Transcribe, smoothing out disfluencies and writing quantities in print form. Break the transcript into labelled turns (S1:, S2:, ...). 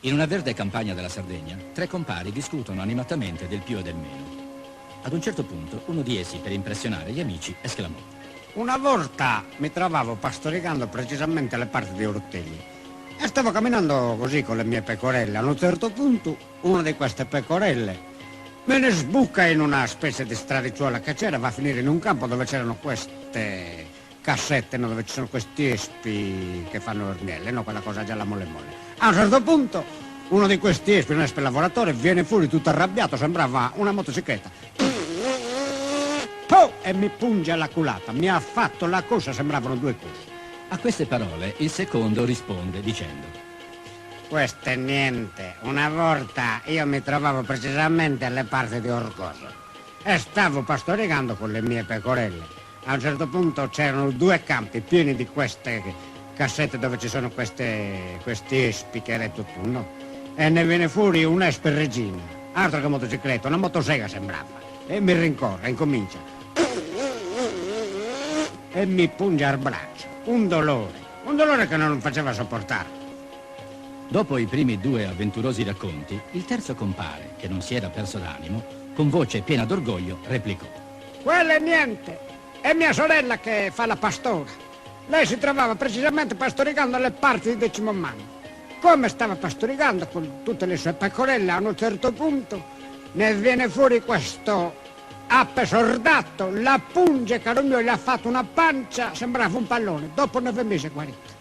S1: In una verde campagna della Sardegna, tre compari discutono animatamente del più e del meno. Ad un certo punto, uno di essi, per impressionare gli amici, esclamò:
S2: Una volta mi trovavo pastoricando precisamente le parti di Ortelli e stavo camminando così con le mie pecorelle. A un certo punto, una di queste pecorelle me ne sbuca in una specie di stradicciuola che c'era, va a finire in un campo dove c'erano queste cassette, no, dove ci sono questi espi che fanno il miele, no, quella cosa gialla molle molle. A un certo punto uno di questi espi, un espe lavoratore, viene fuori tutto arrabbiato, sembrava una motocicletta. E mi punge alla culata, mi ha fatto la cosa, sembravano due cose.
S1: A queste parole il secondo risponde dicendo:
S2: Questo è niente. Una volta io mi trovavo precisamente alle parti di Orcoso e stavo pastoricando con le mie pecorelle. A un certo punto c'erano due campi pieni di queste cassette dove ci sono questi espi che hai detto tu, no? E ne viene fuori un espe regina, altro che motocicletta, una motosega sembrava. E mi rincorre, incomincia. E mi punge al braccio. Un dolore che non faceva sopportare.
S1: Dopo i primi due avventurosi racconti, il terzo compare, che non si era perso d'animo, con voce piena d'orgoglio, replicò:
S2: Quello è niente, è mia sorella che fa la pastora. Lei si trovava precisamente pastoricando le parti di Decimomanno. Come stava pastoricando con tutte le sue pecorelle, a un certo punto ne viene fuori questo ape sordato, la punge, caro mio, gli ha fatto una pancia, sembrava un pallone. Dopo 9 mesi è guarita.